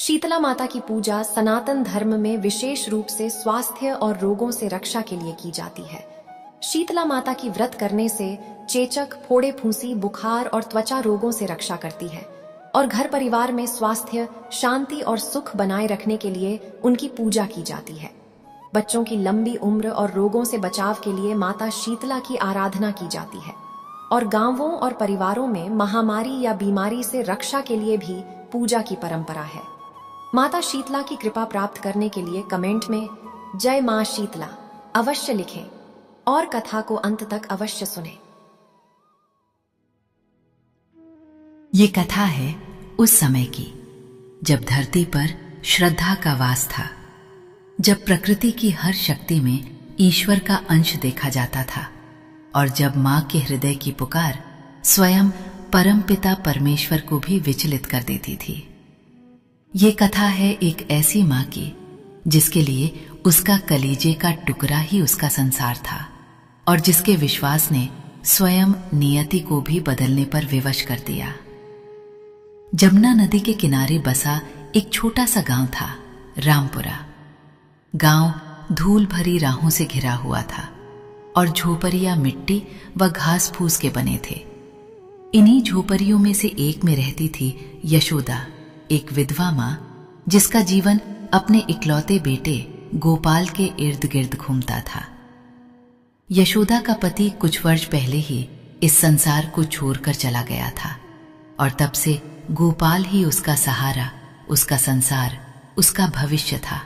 शीतला माता की पूजा सनातन धर्म में विशेष रूप से स्वास्थ्य और रोगों से रक्षा के लिए की जाती है। शीतला माता की व्रत करने से चेचक, फोड़े फूंसी, बुखार और त्वचा रोगों से रक्षा करती है और घर परिवार में स्वास्थ्य, शांति और सुख बनाए रखने के लिए उनकी पूजा की जाती है। बच्चों की लंबी उम्र और रोगों से बचाव के लिए माता शीतला की आराधना की जाती है और गांवों और परिवारों में महामारी या बीमारी से रक्षा के लिए भी पूजा की परंपरा है। माता शीतला की कृपा प्राप्त करने के लिए कमेंट में जय मां शीतला अवश्य लिखें और कथा को अंत तक अवश्य सुनें। ये कथा है उस समय की जब धरती पर श्रद्धा का वास था, जब प्रकृति की हर शक्ति में ईश्वर का अंश देखा जाता था और जब मां के हृदय की पुकार स्वयं परमपिता परमेश्वर को भी विचलित कर देती थी। ये कथा है एक ऐसी मां की जिसके लिए उसका कलीजे का टुकड़ा ही उसका संसार था और जिसके विश्वास ने स्वयं नियति को भी बदलने पर विवश कर दिया। जमुना नदी के किनारे बसा एक छोटा सा गांव था, रामपुरा। गांव धूल भरी राहों से घिरा हुआ था और झोपड़ियां मिट्टी व घास फूस के बने थे। इन्हीं झोपड़ियों में से एक में रहती थी यशोदा, एक विधवा मां जिसका जीवन अपने इकलौते बेटे गोपाल के इर्द गिर्द घूमता था। यशोदा का पति कुछ वर्ष पहले ही इस संसार को छोड़कर चला गया था और तब से गोपाल ही उसका सहारा, उसका संसार, उसका भविष्य था।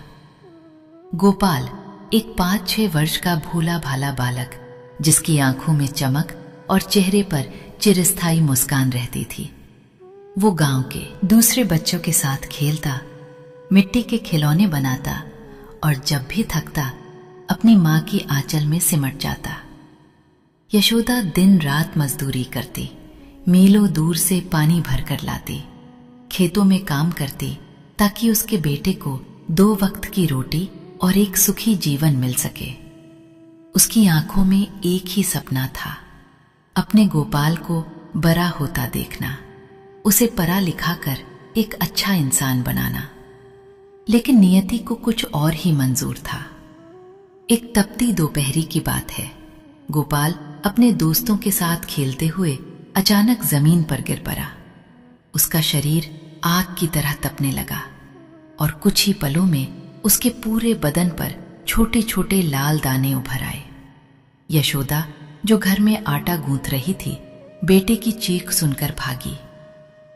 गोपाल एक 5-6 वर्ष का भोला भाला बालक जिसकी आंखों में चमक और चेहरे पर चिरस्थायी मुस्कान रहती थी। वो गांव के दूसरे बच्चों के साथ खेलता, मिट्टी के खिलौने बनाता और जब भी थकता अपनी मां की आंचल में सिमट जाता। यशोदा दिन रात मजदूरी करती, मीलों दूर से पानी भरकर लाती, खेतों में काम करती ताकि उसके बेटे को 2 वक्त की रोटी और एक सुखी जीवन मिल सके। उसकी आंखों में एक ही सपना था, अपने गोपाल को बड़ा होता देखना, उसे पढ़ा लिखा कर एक अच्छा इंसान बनाना। लेकिन नियति को कुछ और ही मंजूर था। एक तपती दोपहरी की बात है, गोपाल अपने दोस्तों के साथ खेलते हुए अचानक जमीन पर गिर पड़ा। उसका शरीर आग की तरह तपने लगा और कुछ ही पलों में उसके पूरे बदन पर छोटे छोटे लाल दाने उभर आए। यशोदा जो घर में आटा गूंथ रही थी, बेटे की चीख सुनकर भागी।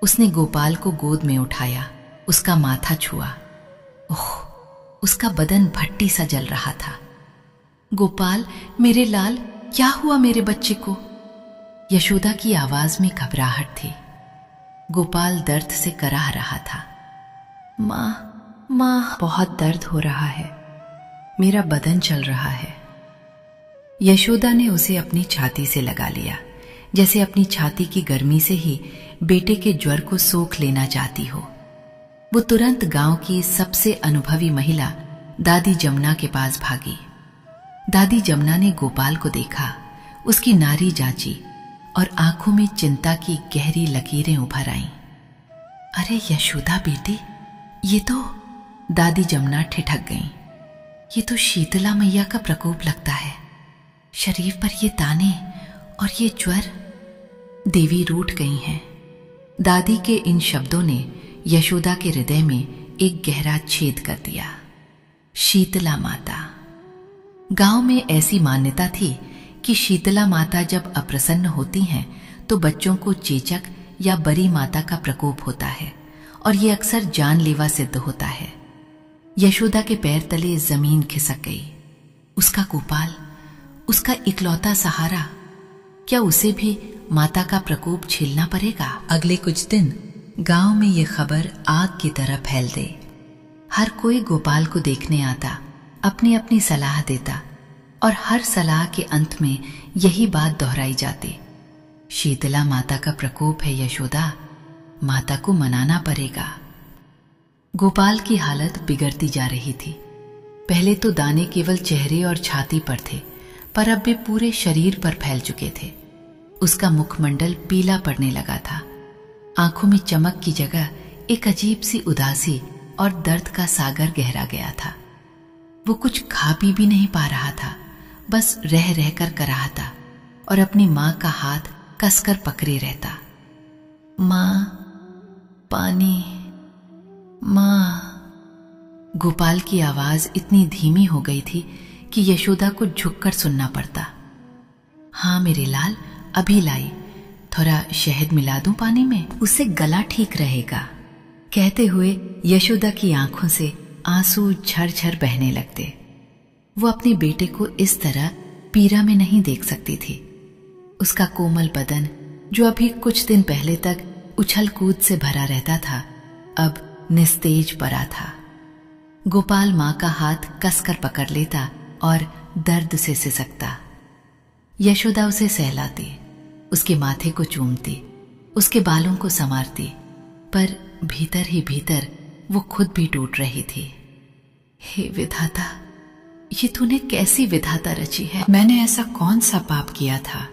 उसने गोपाल को गोद में उठाया, उसका माथा छुआ। ओह, उसका बदन भट्टी सा जल रहा था। गोपाल, मेरे लाल, क्या हुआ मेरे बच्चे को? यशोदा की आवाज में घबराहट थी। गोपाल दर्द से कराह रहा था। मां, बहुत दर्द हो रहा है, मेरा बदन चल रहा है। यशोदा ने उसे अपनी छाती से लगा लिया, जैसे अपनी छाती की गर्मी से ही बेटे के ज्वर को सोख लेना चाहती हो। वो तुरंत गांव की सबसे अनुभवी महिला दादी जमुना के पास भागी। दादी जमुना ने गोपाल को देखा, उसकी नारी जांची और आंखों में चिंता की गहरी लकीरें उभर आईं। अरे यशोदा बेटी, ये तो... दादी जमुना ठिठक गईं। ये तो शीतला मैया का प्रकोप लगता है। शरीर पर ये दाने और ये ज्वर, देवी रूठ गई हैं। दादी के इन शब्दों ने यशोदा के हृदय में एक गहरा छेद कर दिया। शीतला माता। गांव में ऐसी मान्यता थी कि शीतला माता जब अप्रसन्न होती हैं तो बच्चों को चेचक या बरी माता का प्रकोप होता है और ये अक्सर जानलेवा सिद्ध होता है। यशोदा के पैर तले जमीन खिसक गई। उसका गोपाल, उसका इकलौता सहारा, क्या उसे भी माता का प्रकोप झेलना पड़ेगा? अगले कुछ दिन गांव में ये खबर आग की तरह फैल गई। हर कोई गोपाल को देखने आता, अपनी अपनी सलाह देता और हर सलाह के अंत में यही बात दोहराई जाती, शीतला माता का प्रकोप है यशोदा, माता को मनाना पड़ेगा। गोपाल की हालत बिगड़ती जा रही थी। पहले तो दाने केवल चेहरे और छाती पर थे, पर अब वे पूरे शरीर पर फैल चुके थे। उसका मुखमंडल पीला पड़ने लगा था। आंखों में चमक की जगह एक अजीब सी उदासी और दर्द का सागर गहरा गया था। वो कुछ खा पी भी नहीं पा रहा था, बस रह रह कर कराहता और अपनी माँ का हाथ कसकर पकड़े रहता। माँ, पानी, माँ। गोपाल की आवाज इतनी धीमी हो गई थी कि यशोदा को झुककर सुनना पड़ता। हाँ मेरे लाल, अभी लाई, थोड़ा शहद मिला दूं पानी में, उससे गला ठीक रहेगा। कहते हुए यशोदा की आंखों से आंसू झरझर बहने लगते। वो अपने बेटे को इस तरह पीड़ा में नहीं देख सकती थी। उसका कोमल बदन, जो अभी कुछ दिन पहले तक उछल कूद से भरा रहता था, अब निस्तेज पड़ा था। गोपाल माँ का हाथ कसकर पकड़ लेता और दर्द से सिसकता। यशोदा उसे सहलाती, उसके माथे को चूमती, उसके बालों को संवारती, पर भीतर ही भीतर वो खुद भी टूट रही थी। हे विधाता, ये तूने कैसी विधाता रची है? मैंने ऐसा कौन सा पाप किया था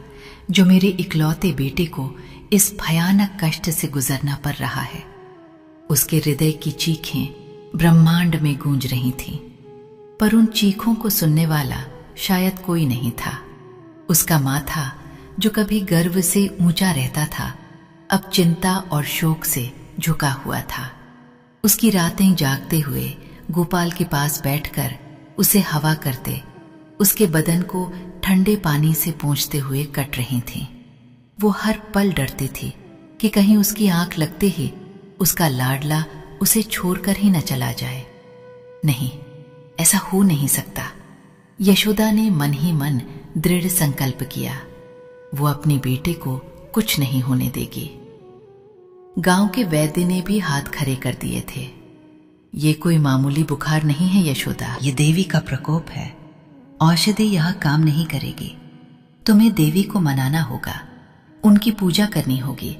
जो मेरे इकलौते बेटे को इस भयानक कष्ट से गुजरना पड़ रहा है? उसके हृदय की चीखें ब्रह्मांड में गूंज रही थीं, पर उन चीखों को सुनने वाला शायद कोई नहीं था। उसका माथा, जो कभी गर्व से ऊंचा रहता था, अब चिंता और शोक से झुका हुआ था। उसकी रातें जागते हुए गोपाल के पास बैठकर उसे हवा करते, उसके बदन को ठंडे पानी से पोंछते हुए कट रही थीं। वो हर पल डरती थी कि कहीं उसकी आंख लगते ही उसका लाडला उसे छोड़कर ही न चला जाए। नहीं, ऐसा हो नहीं सकता। यशोदा ने मन ही मन दृढ़ संकल्प किया, वो अपने बेटे को कुछ नहीं होने देगी। गांव के वैद्य ने भी हाथ खड़े कर दिए थे। ये कोई मामूली बुखार नहीं है यशोदा, ये देवी का प्रकोप है। औषधि यह काम नहीं करेगी। तुम्हें देवी को मनाना होगा, उनकी पूजा करनी होगी,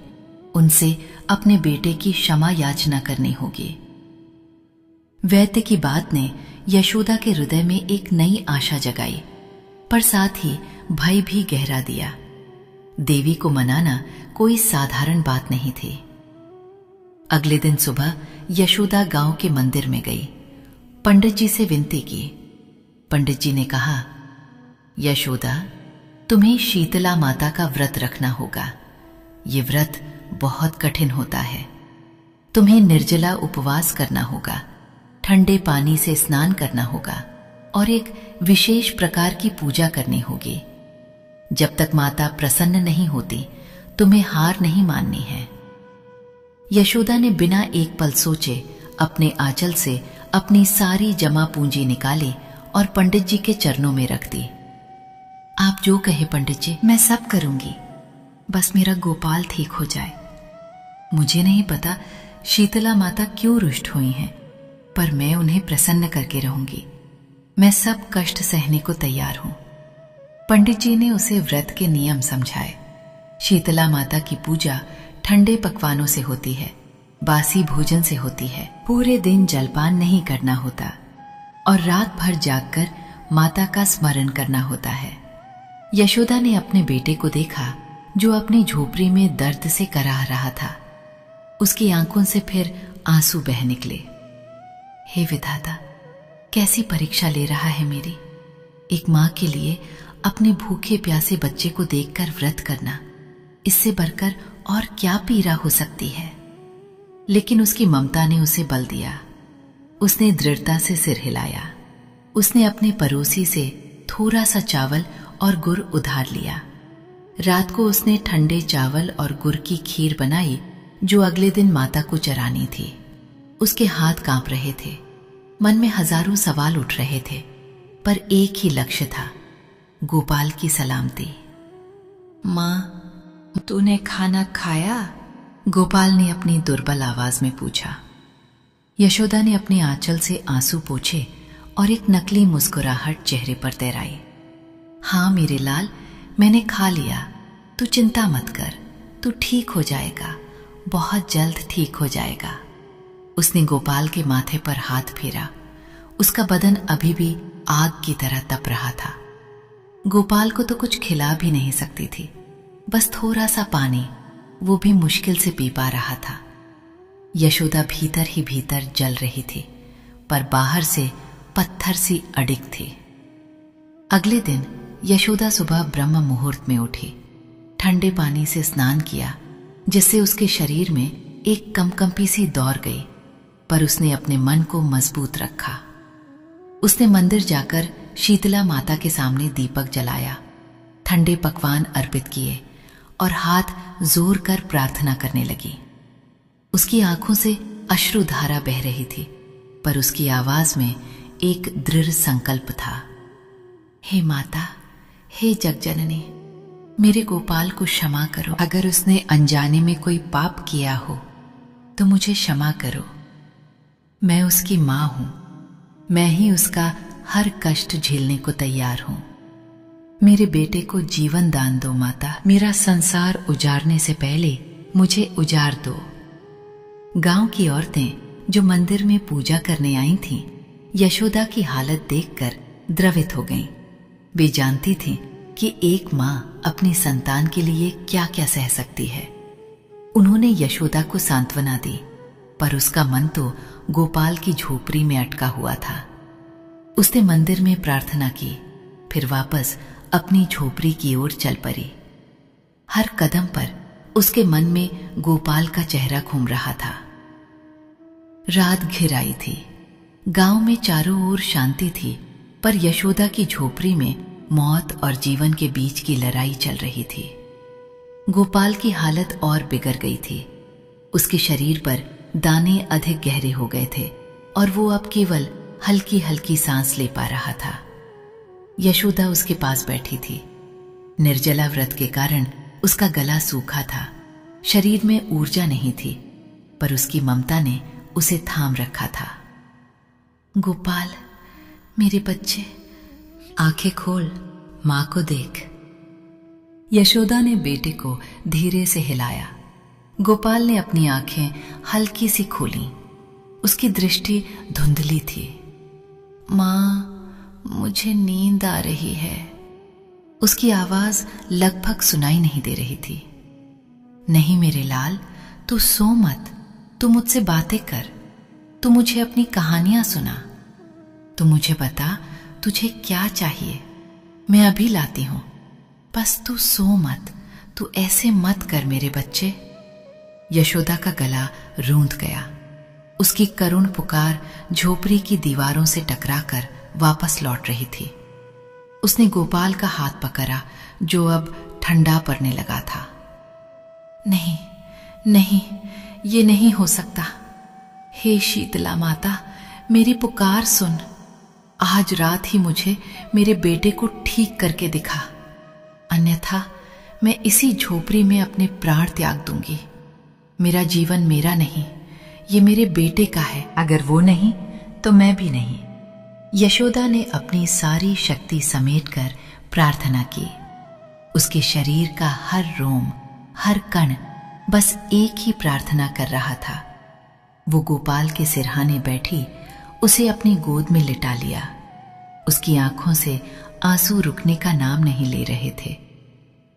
उनसे अपने बेटे की क्षमा याचना करनी होगी। वैद्य की बात ने यशोदा के हृदय में एक नई आशा जगाई, पर साथ ही भय भी गहरा दिया। देवी को मनाना कोई साधारण बात नहीं थी। अगले दिन सुबह यशोदा गांव के मंदिर में गई, पंडित जी से विनती की। पंडित जी ने कहा, यशोदा, तुम्हें शीतला माता का व्रत रखना होगा। ये व्रत बहुत कठिन होता है। तुम्हें निर्जला उपवास करना होगा, ठंडे पानी से स्नान करना होगा और एक विशेष प्रकार की पूजा करनी होगी। जब तक माता प्रसन्न नहीं होती, तुम्हें हार नहीं माननी है। यशोदा ने बिना एक पल सोचे अपने आंचल से अपनी सारी जमा पूंजी निकाली और पंडित जी के चरणों में रख दी। आप जो कहे पंडित जी, मैं सब करूंगी, बस मेरा गोपाल ठीक हो जाए। मुझे नहीं पता शीतला माता क्यों रुष्ट हुई हैं, पर मैं उन्हें प्रसन्न करके रहूंगी। मैं सब कष्ट सहने को तैयार हूं। पंडित जी ने उसे व्रत के नियम समझाए। शीतला माता की पूजा ठंडे पकवानों से होती है, बासी भोजन से होती है। पूरे दिन जलपान नहीं करना होता और रात भर जागकर माता का स्मरण करना होता है। यशोदा ने अपने बेटे को देखा, जो अपनी झोपड़ी में दर्द से कराह रहा था। उसकी आंखों से फिर आंसू बह निकले। हे विधाता, कैसी परीक्षा ले रहा है मेरी। एक मां के लिए अपने भूखे प्यासे बच्चे को देखकर व्रत करना, इससे बढ़कर और क्या पीड़ा हो सकती है। लेकिन उसकी ममता ने उसे बल दिया। उसने दृढ़ता से सिर हिलाया। उसने अपने पड़ोसी से थोड़ा सा चावल और गुड़ उधार लिया। रात को उसने ठंडे चावल और गुड़ की खीर बनाई, जो अगले दिन माता को चरानी थी। उसके हाथ कांप रहे थे, मन में हजारों सवाल उठ रहे थे, पर एक ही लक्ष्य था, गोपाल की सलामती। मां, तूने खाना खाया? गोपाल ने अपनी दुर्बल आवाज में पूछा। यशोदा ने अपने आंचल से आंसू पोंछे और एक नकली मुस्कुराहट चेहरे पर तैराई। हाँ मेरे लाल, मैंने खा लिया। तू चिंता मत कर, तू ठीक हो जाएगा, बहुत जल्द ठीक हो जाएगा। उसने गोपाल के माथे पर हाथ फेरा। उसका बदन अभी भी आग की तरह तप रहा था। गोपाल को तो कुछ खिला भी नहीं सकती थी, बस थोड़ा सा पानी, वो भी मुश्किल से पी पा रहा था। यशोदा भीतर ही भीतर जल रही थी, पर बाहर से पत्थर सी अडिग थी। अगले दिन यशोदा सुबह ब्रह्म मुहूर्त में उठी, ठंडे पानी से स्नान किया, जिससे उसके शरीर में एक कंपकंपी सी दौड़ गई, पर उसने अपने मन को मजबूत रखा। उसने मंदिर जाकर शीतला माता के सामने दीपक जलाया, ठंडे पकवान अर्पित किए और हाथ जोर कर प्रार्थना करने लगी। उसकी आंखों से अश्रुधारा बह रही थी, पर उसकी आवाज में एक दृढ़ संकल्प था। हे माता, हे जगजननी, मेरे गोपाल को क्षमा करो। अगर उसने अनजाने में कोई पाप किया हो तो मुझे क्षमा करो। मैं उसकी मां हूं, मैं ही उसका हर कष्ट झेलने को तैयार हूं। मेरे बेटे को जीवन दान दो माता, मेरा संसार उजाड़ने से पहले मुझे उजाड़ दो। गांव की औरतें जो मंदिर में पूजा करने आई थीं, यशोदा की हालत देखकर द्रवित हो गईं। वे जानती थीं कि एक मां अपनी संतान के लिए क्या क्या सह सकती है। उन्होंने यशोदा को सांत्वना दी, पर उसका मन तो गोपाल की झोपड़ी में अटका हुआ था। उसने मंदिर में प्रार्थना की, फिर वापस अपनी झोपड़ी की ओर चल पड़ी। हर कदम पर उसके मन में गोपाल का चेहरा घूम रहा था। रात घिर आई थी, गांव में चारों ओर शांति थी, पर यशोदा की झोपड़ी में मौत और जीवन के बीच की लड़ाई चल रही थी। गोपाल की हालत और बिगड़ गई थी। उसके शरीर पर दाने अधिक गहरे हो गए थे और वो अब केवल हल्की हल्की सांस ले पा रहा था। यशोदा उसके पास बैठी थी। निर्जला व्रत के कारण उसका गला सूखा था, शरीर में ऊर्जा नहीं थी, पर उसकी ममता ने उसे थाम रखा था। गोपाल, मेरे बच्चे, आंखें खोल, मां को देख। यशोदा ने बेटे को धीरे से हिलाया। गोपाल ने अपनी आंखें हल्की सी खोली। उसकी दृष्टि धुंधली थी। मां, मुझे नींद आ रही है। उसकी आवाज लगभग सुनाई नहीं दे रही थी। नहीं मेरे लाल, तू सो मत, तू मुझसे बातें कर, तू मुझे अपनी कहानियां सुना, तू मुझे बता तुझे क्या चाहिए, मैं अभी लाती हूं। बस तू सो मत, तू ऐसे मत कर मेरे बच्चे। यशोदा का गला रूंध गया। उसकी करुण पुकार झोपड़ी की दीवारों से टकराकर वापस लौट रही थी। उसने गोपाल का हाथ पकड़ा, जो अब ठंडा पड़ने लगा था। नहीं नहीं, ये नहीं हो सकता। हे शीतला माता, मेरी पुकार सुन। आज रात ही मुझे मेरे बेटे को ठीक करके दिखा, अन्यथा मैं इसी झोपड़ी में अपने प्राण त्याग दूंगी। मेरा जीवन मेरा नहीं, ये मेरे बेटे का है। अगर वो नहीं तो मैं भी नहीं। यशोदा ने अपनी सारी शक्ति समेटकर प्रार्थना की। उसके शरीर का हर रोम, हर कण बस एक ही प्रार्थना कर रहा था। वो गोपाल के सिरहाने बैठी उसे अपनी गोद में लिटा लिया। उसकी आंखों से आंसू रुकने का नाम नहीं ले रहे थे।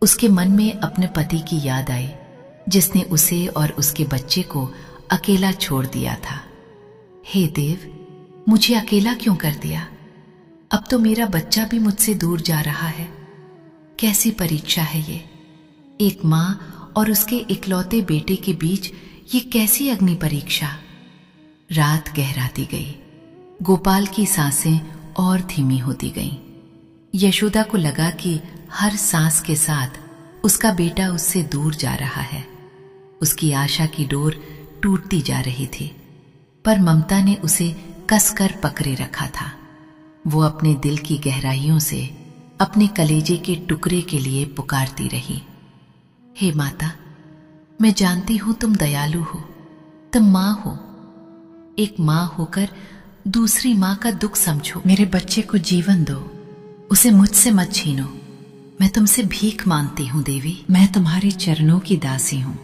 उसके मन में अपने पति की याद आई, जिसने उसे और उसके बच्चे को अकेला छोड़ दिया था। हे देव, मुझे अकेला क्यों कर दिया? अब तो मेरा बच्चा भी मुझसे दूर जा रहा है। कैसी परीक्षा है ये? एक मां और उसके इकलौते बेटे के बीच ये कैसी अग्नि परीक्षा? रात गहराती गई। गोपाल की सांसें और धीमी होती गईं। यशोदा को लगा कि हर सांस के साथ उसका बेटा उससे दूर जा रहा है। उसकी आशा की डोर टूटती जा रही थी, पर ममता ने उसे कसकर पकड़े रखा था। वो अपने दिल की गहराइयों से अपने कलेजे के टुकड़े के लिए पुकारती रही। हे माता, मैं जानती हूं तुम दयालु हो, तुम मां हो। एक मां होकर दूसरी मां का दुख समझो। मेरे बच्चे को जीवन दो, उसे मुझसे मत छीनो। मैं तुमसे भीख मांगती हूं देवी, मैं तुम्हारे चरणों की दासी हूं।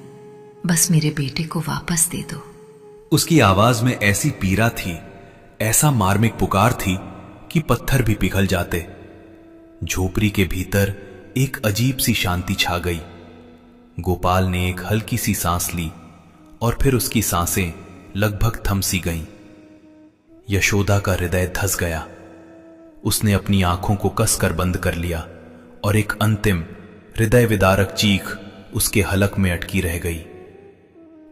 बस मेरे बेटे को वापस दे दो। उसकी आवाज में ऐसी पीड़ा थी, ऐसा मार्मिक पुकार थी कि पत्थर भी पिघल जाते। झोपड़ी के भीतर एक अजीब सी शांति छा गई। गोपाल ने एक हल्की सी सांस ली और फिर उसकी सांसें लगभग थम सी गईं। यशोदा का हृदय धस गया। उसने अपनी आंखों को कसकर बंद कर लिया और एक अंतिम हृदय विदारक चीख उसके हलक में अटकी रह गई।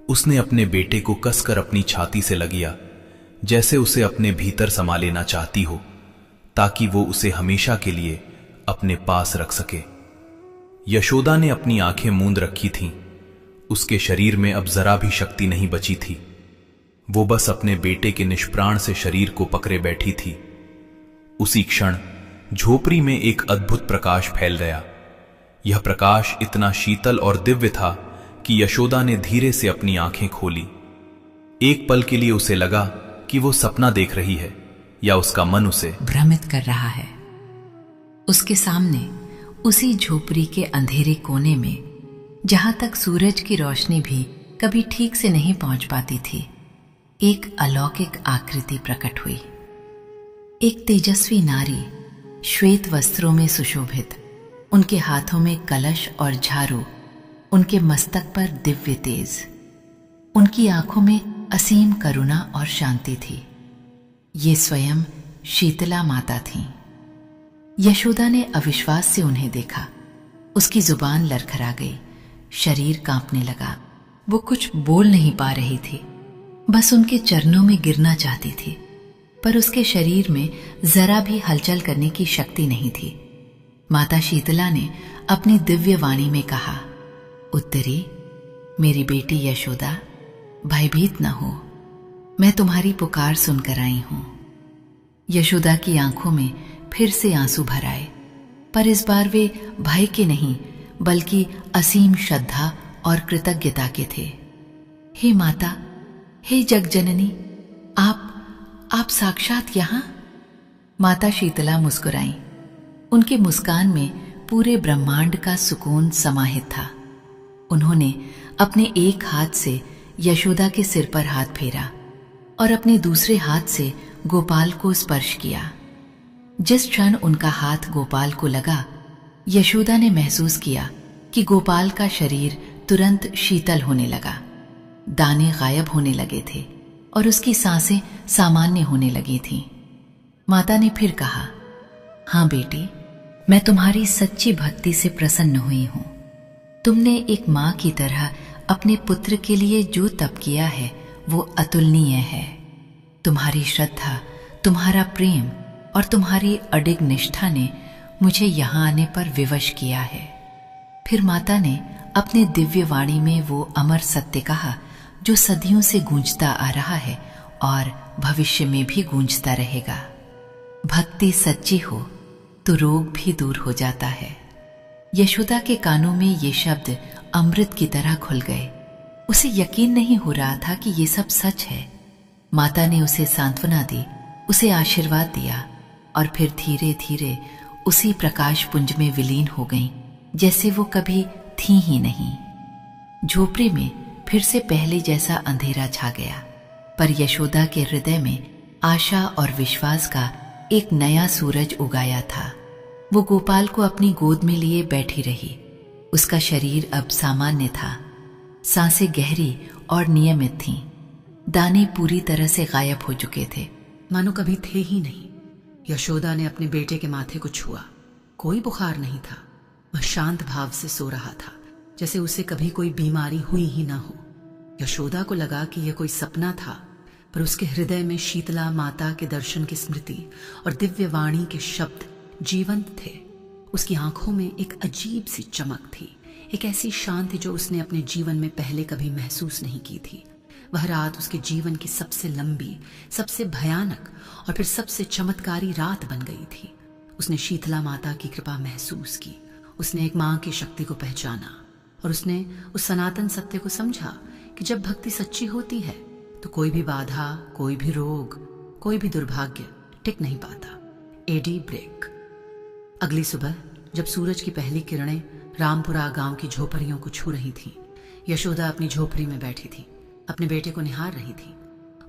उसने अपने बेटे को कसकर अपनी छाती से लगिया, जैसे उसे अपने भीतर समा लेना चाहती हो, ताकि वो उसे हमेशा के लिए अपने पास रख सके। यशोदा ने अपनी आंखें मूंद रखी थीं। उसके शरीर में अब जरा भी शक्ति नहीं बची थी। वो बस अपने बेटे के निष्प्राण से शरीर को पकड़े बैठी थी। उसी क्षण झोपड़ी में एक अद्भुत प्रकाश फैल गया। यह प्रकाश इतना शीतल और दिव्य था कि यशोदा ने धीरे से अपनी आंखें खोली। एक पल के लिए उसे लगा कि वो सपना देख रही है या उसका मन उसे भ्रमित कर रहा है। उसके सामने उसी झोपड़ी के अंधेरे कोने में, जहां तक सूरज की रोशनी भी कभी ठीक से नहीं पहुंच पाती थी, एक अलौकिक आकृति प्रकट हुई। एक तेजस्वी नारी, श्वेत वस्त्रों में सुशोभित, उनके हाथों में कलश और झाड़ू, उनके मस्तक पर दिव्य तेज, उनकी आंखों में असीम करुणा और शांति थी। ये स्वयं शीतला माता थीं। यशोदा ने अविश्वास से उन्हें देखा। उसकी जुबान लरखरा गई, शरीर कांपने लगा। वो कुछ बोल नहीं पा रही थी, बस उनके चरणों में गिरना चाहती थी, पर उसके शरीर में जरा भी हलचल करने की शक्ति नहीं थी। माता शीतला ने अपनी दिव्य वाणी में कहा, उत्तरी, मेरी बेटी यशोदा, भयभीत न हो, मैं तुम्हारी पुकार सुनकर आई हूं। यशोदा की आंखों में फिर से आंसू भर आए, पर इस बार वे भय के नहीं बल्कि असीम श्रद्धा और कृतज्ञता के थे। हे माता, हे जगजननी, आप साक्षात यहां? माता शीतला मुस्कुराई। उनकी मुस्कान में पूरे ब्रह्मांड का सुकून समाहित था। उन्होंने अपने एक हाथ से यशोदा के सिर पर हाथ फेरा और अपने दूसरे हाथ से गोपाल को स्पर्श किया। जिस क्षण उनका हाथ गोपाल को लगा, यशोदा ने महसूस किया कि गोपाल का शरीर तुरंत शीतल होने लगा। दाने गायब होने लगे थे और उसकी सांसें सामान्य होने लगी थीं। माता ने फिर कहा, हां बेटी, मैं तुम्हारी सच्ची भक्ति से प्रसन्न हुई हूं। तुमने एक मां की तरह अपने पुत्र के लिए जो तप किया है वो अतुलनीय है। तुम्हारी श्रद्धा, तुम्हारा प्रेम और तुम्हारी अडिग निष्ठा ने मुझे यहां आने पर विवश किया है। फिर माता ने अपने दिव्य वाणी में वो अमर सत्य कहा जो सदियों से गूंजता आ रहा है और भविष्य में भी गूंजता रहेगा। भक्ति सच्ची हो तो रोग भी दूर हो जाता है। यशोदा के कानों में ये शब्द अमृत की तरह घुल गए। उसे यकीन नहीं हो रहा था कि ये सब सच है। माता ने उसे सांत्वना दी, उसे आशीर्वाद दिया और फिर धीरे धीरे उसी प्रकाश पुंज में विलीन हो गईं, जैसे वो कभी थी ही नहीं। झोपड़ी में फिर से पहले जैसा अंधेरा छा गया, पर यशोदा के हृदय में आशा और विश्वास का एक नया सूरज उगाया था। वो गोपाल को अपनी गोद में लिए बैठी रही। उसका शरीर अब सामान्य था। सांसें गहरी और नियमित थीं। दाने पूरी तरह से गायब हो चुके थे, मानो कभी थे ही नहीं। यशोदा ने अपने बेटे के माथे को छुआ। कोई बुखार नहीं था। वह शांत भाव से सो रहा था, जैसे उसे कभी कोई बीमारी हुई ही ना हो। यशोदा को लगा कि यह कोई सपना था, पर उसके हृदय में शीतला माता के दर्शन की स्मृति और दिव्य वाणी के शब्द जीवंत थे। उसकी आंखों में एक अजीब सी चमक थी, एक ऐसी शांति जो उसने अपने जीवन में पहले कभी महसूस नहीं की थी। वह रात उसके जीवन की सबसे लंबी, सबसे भयानक और फिर सबसे चमत्कारी रात बन गई थी। उसने शीतला माता की कृपा महसूस की। उसने एक मां की शक्ति को पहचाना और उसने उस सनातन सत्य को समझा कि जब भक्ति सच्ची होती है तो कोई भी बाधा, कोई भी रोग, कोई भी दुर्भाग्य टिक नहीं पाता। Ad break. अगली सुबह जब सूरज की पहली किरणें रामपुरा गांव की झोपड़ियों को छू रही थीं, यशोदा अपनी झोपड़ी में बैठी थी, अपने बेटे को निहार रही थी।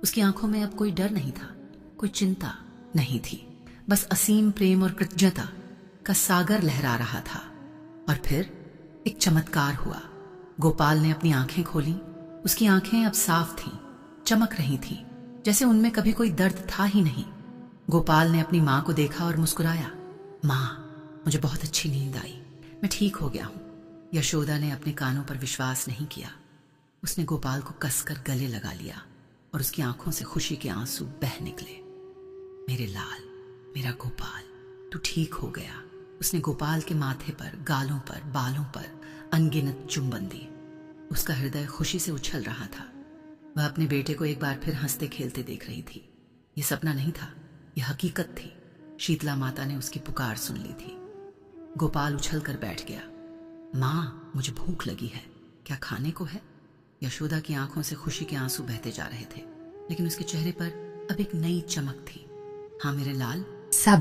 उसकी आंखों में अब कोई डर नहीं था, कोई चिंता नहीं थी, बस असीम प्रेम और कृतज्ञता का सागर लहरा रहा था। और फिर एक चमत्कार हुआ। गोपाल ने अपनी आंखें खोली। उसकी आंखें अब साफ थीं, चमक रही थीं, जैसे उनमें कभी कोई दर्द था ही नहीं। गोपाल ने अपनी मां को देखा और मुस्कुराया। मां, मुझे बहुत अच्छी नींद आई, मैं ठीक हो गया हूं। यशोदा ने अपने कानों पर विश्वास नहीं किया। उसने गोपाल को कसकर गले लगा लिया और उसकी आंखों से खुशी के आंसू बह निकले। मेरे लाल, मेरा गोपाल, तू ठीक हो गया। उसने गोपाल के माथे पर, गालों पर, बालों पर अनगिनत चुंबन दिए। उसका हृदय खुशी से उछल रहा था। वह अपने बेटे को एक बार फिर हंसते खेलते देख रही थी। यह सपना नहीं था, यह हकीकत थी। शीतला माता ने उसकी पुकार सुन ली थी। गोपाल उछल कर बैठ गया। मां, मुझे भूख लगी है, क्या खाने को है? यशोदा की आंखों से खुशी के आंसू बहते जा रहे थे, लेकिन उसके चेहरे पर अब एक नई चमक थी। हाँ मेरे लाल, सब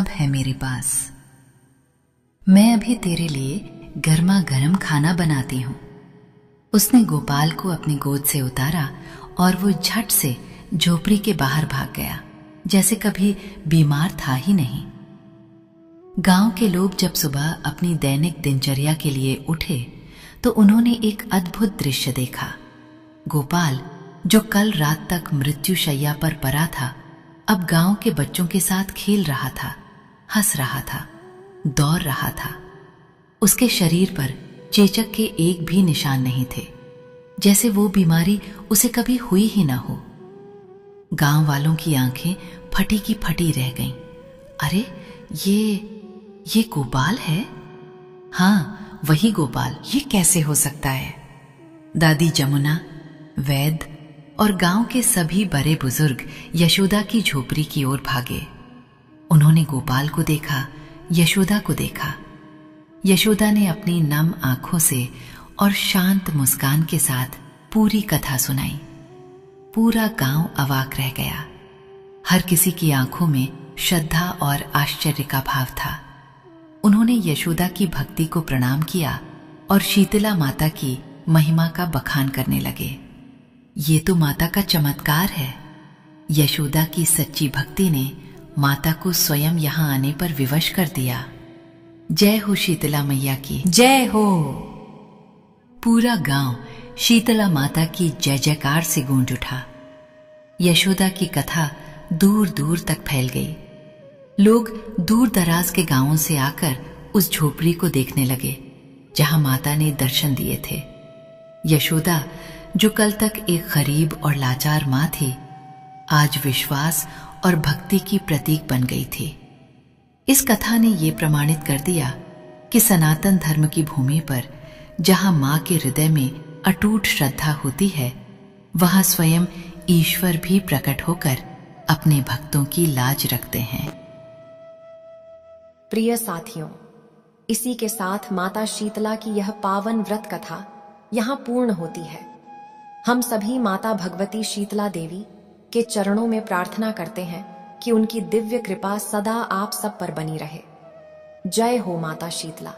है मेरे पास। मैं अभी तेरे लिए गर्मा गर्म खाना बनाती हूं। उसने गोपाल को अपनी गोद से उतारा और वो झट से झोपड़ी के बाहर भाग गया, जैसे कभी बीमार था ही नहीं। गांव के लोग जब सुबह अपनी दैनिक दिनचर्या के लिए उठे तो उन्होंने एक अद्भुत दृश्य देखा। गोपाल, जो कल रात तक मृत्युशैया पर पड़ा था, अब गांव के बच्चों के साथ खेल रहा था, हंस रहा था, दौड़ रहा था। उसके शरीर पर चेचक के एक भी निशान नहीं थे, जैसे वो बीमारी उसे कभी हुई ही ना हो। गांव वालों की आंखें फटी की फटी रह गईं। अरे ये गोपाल है? हाँ, वही गोपाल। ये कैसे हो सकता है? दादी जमुना, वैद्य और गांव के सभी बड़े बुजुर्ग यशोदा की झोपड़ी की ओर भागे। उन्होंने गोपाल को देखा, यशोदा को देखा। यशोदा ने अपनी नम आंखों से और शांत मुस्कान के साथ पूरी कथा सुनाई। पूरा गांव अवाक रह गया। हर किसी की आंखों में श्रद्धा और आश्चर्य का भाव था। उन्होंने यशोदा की भक्ति को प्रणाम किया और शीतला माता की महिमा का बखान करने लगे। ये तो माता का चमत्कार है। यशोदा की सच्ची भक्ति ने माता को स्वयं यहां आने पर विवश कर दिया। जय हो शीतला मैया की, जय हो। पूरा गांव शीतला माता की जय जयकार से गूंज उठा। यशोदा की कथा दूर दूर तक फैल गई। लोग दूर दराज के गांवों से आकर उस झोपड़ी को देखने लगे जहां माता ने दर्शन दिए थे। यशोदा, जो कल तक एक गरीब और लाचार मां थी, आज विश्वास और भक्ति की प्रतीक बन गई थी। इस कथा ने यह प्रमाणित कर दिया कि सनातन धर्म की भूमि पर जहां मां के हृदय में अटूट श्रद्धा होती है, वहां स्वयं ईश्वर भी प्रकट होकर अपने भक्तों की लाज रखते हैं। प्रिय साथियों, इसी के साथ माता शीतला की यह पावन व्रत कथा यहां पूर्ण होती है। हम सभी माता भगवती शीतला देवी के चरणों में प्रार्थना करते हैं कि उनकी दिव्य कृपा सदा आप सब पर बनी रहे। जय हो माता शीतला।